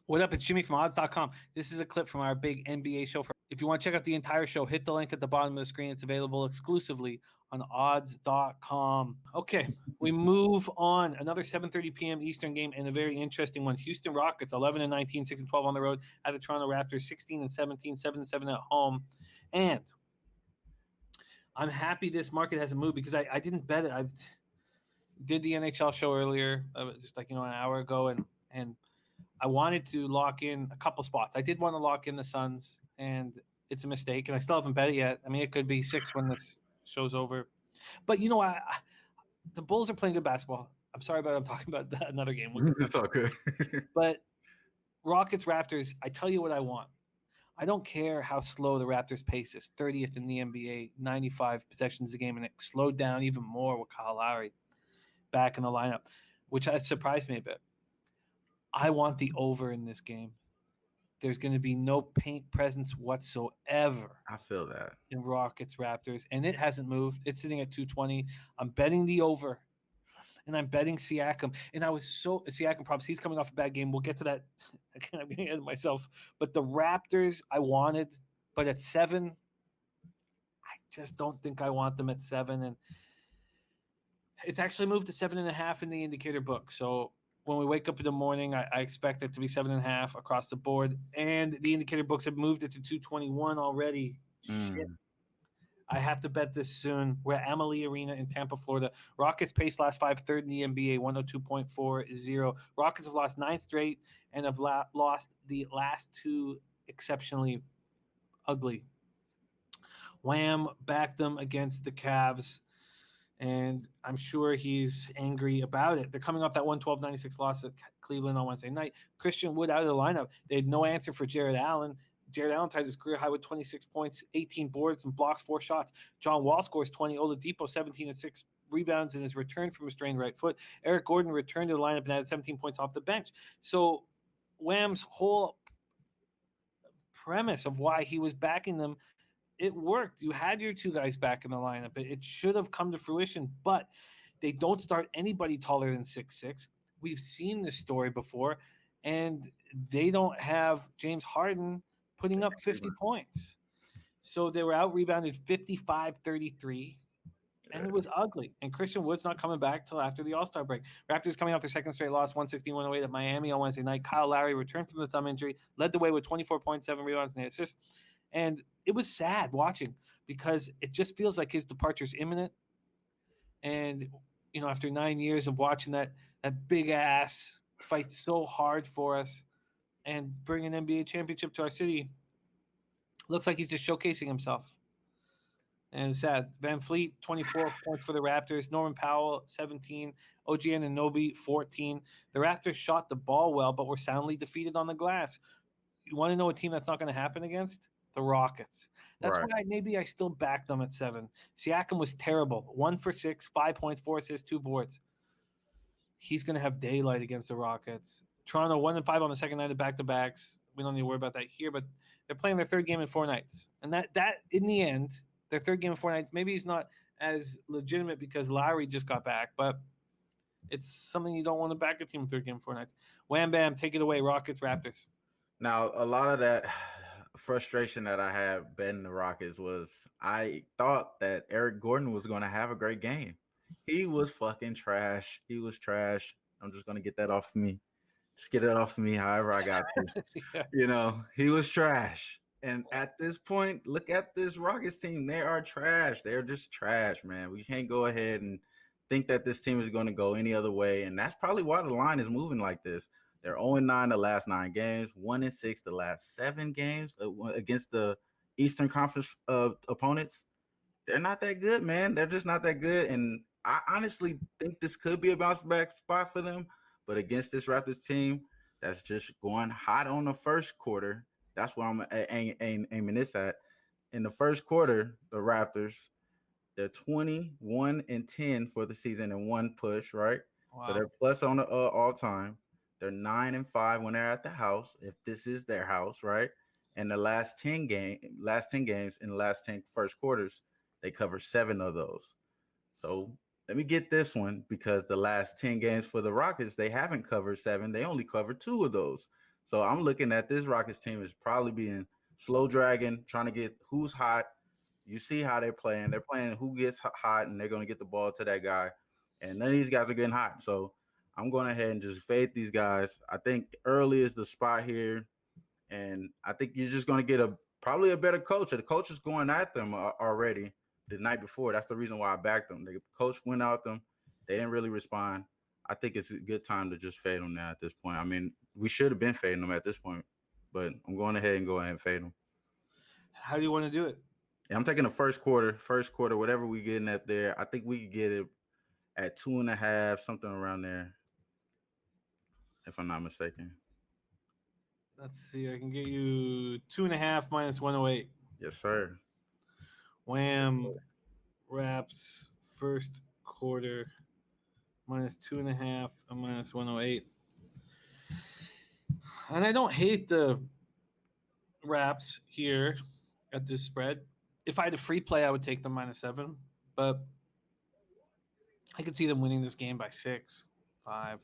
What up? It's Jimmy from odds.com. This is a clip from our big NBA show. If you want to check out the entire show, hit the link at the bottom of the screen. It's available exclusively on odds.com. Okay, we move on. Another 7:30 p.m. Eastern game and a very interesting one. Houston Rockets 11-19, 6-12 on the road at the Toronto Raptors 16-17, 7-7 at home. And I'm happy this market hasn't moved because I didn't bet it. I did the NHL show earlier, just like an hour ago, and I wanted to lock in a couple spots. I did want to lock in the Suns, and it's a mistake, and I still haven't bet it yet. I mean, it could be 6 when this show's over. But, the Bulls are playing good basketball. I'm sorry about I'm talking about another game. It's all good. But Rockets, Raptors, I tell you what I want. I don't care how slow the Raptors pace is. 30th in the NBA, 95 possessions a game, and it slowed down even more with Kyle Lowry back in the lineup, which has surprised me a bit. I want the over in this game. There's going to be no paint presence whatsoever. I feel that. In Rockets, Raptors, and it hasn't moved. It's sitting at 220. I'm betting the over, and I'm betting Siakam. And I was Siakam props. He's coming off a bad game. We'll get to that. Again, I'm getting ahead of myself. But the Raptors, I wanted, but at 7, I just don't think I want them at 7. And it's actually moved to 7.5 in the indicator book. So when we wake up in the morning, I expect it to be 7.5 across the board. And the indicator books have moved it to 221 already. Shit. I have to bet this soon. We're at Amalie Arena in Tampa, Florida. Rockets pace last 5, third in the NBA, 102.40. Rockets have lost 9 straight and have lost the last 2 exceptionally ugly. Wham backed them against the Cavs. And I'm sure he's angry about it. They're coming off that 112-96 loss at Cleveland on Wednesday night. Christian Wood out of the lineup. They had no answer for Jared Allen. Jared Allen ties his career high with 26 points, 18 boards, and blocks 4 shots. John Wall scores 20. Oladipo 17 and 6 rebounds in his return from a strained right foot. Eric Gordon returned to the lineup and added 17 points off the bench. So Wham's whole premise of why he was backing them, it worked. You had your 2 guys back in the lineup. It should have come to fruition, but they don't start anybody taller than 6'6". We've seen this story before, and they don't have James Harden putting up 50 points. So they were out-rebounded 55-33, and it was ugly. And Christian Wood's not coming back till after the All-Star break. Raptors coming off their second straight loss, 116-108 at Miami on Wednesday night. Kyle Lowry returned from the thumb injury, led the way with 24.7 rebounds and 8 assists. And it was sad watching because it just feels like his departure is imminent. And, after 9 years of watching that big ass fight so hard for us and bring an NBA championship to our city, looks like he's just showcasing himself. And it's sad. Van Fleet, 24 points for the Raptors. Norman Powell, 17. OG Anunoby, 14. The Raptors shot the ball well, but were soundly defeated on the glass. You want to know a team that's not going to happen against? The Rockets. That's why maybe I still back them at 7. Siakam was terrible. 1 for 6, 5 points, 4 assists, 2 boards. He's going to have daylight against the Rockets. Toronto 1-5 on the second night of back-to-backs. We don't need to worry about that here, but they're playing their third game in 4 nights. And that in the end, their third game in 4 nights, maybe it's not as legitimate because Lowry just got back, but it's something you don't want to back a team in third game in 4 nights. Wham, bam, take it away, Rockets, Raptors. Now, a lot of that frustration that I had betting the Rockets was I thought that Eric Gordon was going to have a great game. He was fucking trash. He was trash. I'm just going to get that off of me. Just get it off of me however I got to. Yeah. He was trash. And at this point, look at this Rockets team. They are trash. They're just trash, man. We can't go ahead and think that this team is going to go any other way. And that's probably why the line is moving like this. They're 0-9 the last 9 games, 1-6 the last 7 games against the Eastern Conference opponents. They're not that good, man. They're just not that good. And I honestly think this could be a bounce back spot for them. But against this Raptors team that's just going hot on the first quarter, that's where I'm aiming this at. In the first quarter, the Raptors, they're 21-10 for the season in 1 push, right? Wow. So they're plus on the all-time. They're 9-5 when they're at the house, if this is their house, right? And the last 10 games in the last 10 first quarters, they cover 7 of those. So let me get this one because the last 10 games for the Rockets, they haven't covered 7. They only covered 2 of those. So I'm looking at this Rockets team as probably being slow dragging, trying to get who's hot. You see how they're playing. They're playing who gets hot, and they're going to get the ball to that guy. And none of these guys are getting hot. So I'm going ahead and just fade these guys. I think early is the spot here. And I think you're just going to get probably a better coach. The coach is going at them already the night before. That's the reason why I backed them. The coach went out them. They didn't really respond. I think it's a good time to just fade them now at this point. I mean, we should have been fading them at this point, but I'm going ahead and fade them. How do you want to do it? Yeah, I'm taking the first quarter, whatever we getting at there. I think we could get it at 2.5, something around there, if I'm not mistaken. Let's see. I can get you 2.5 minus 108. Yes, sir. Wham. Raps first quarter minus 2.5 and minus 108. And I don't hate the Raps here at this spread. If I had a free play, I would take them -7, but I could see them winning this game by 6, 5.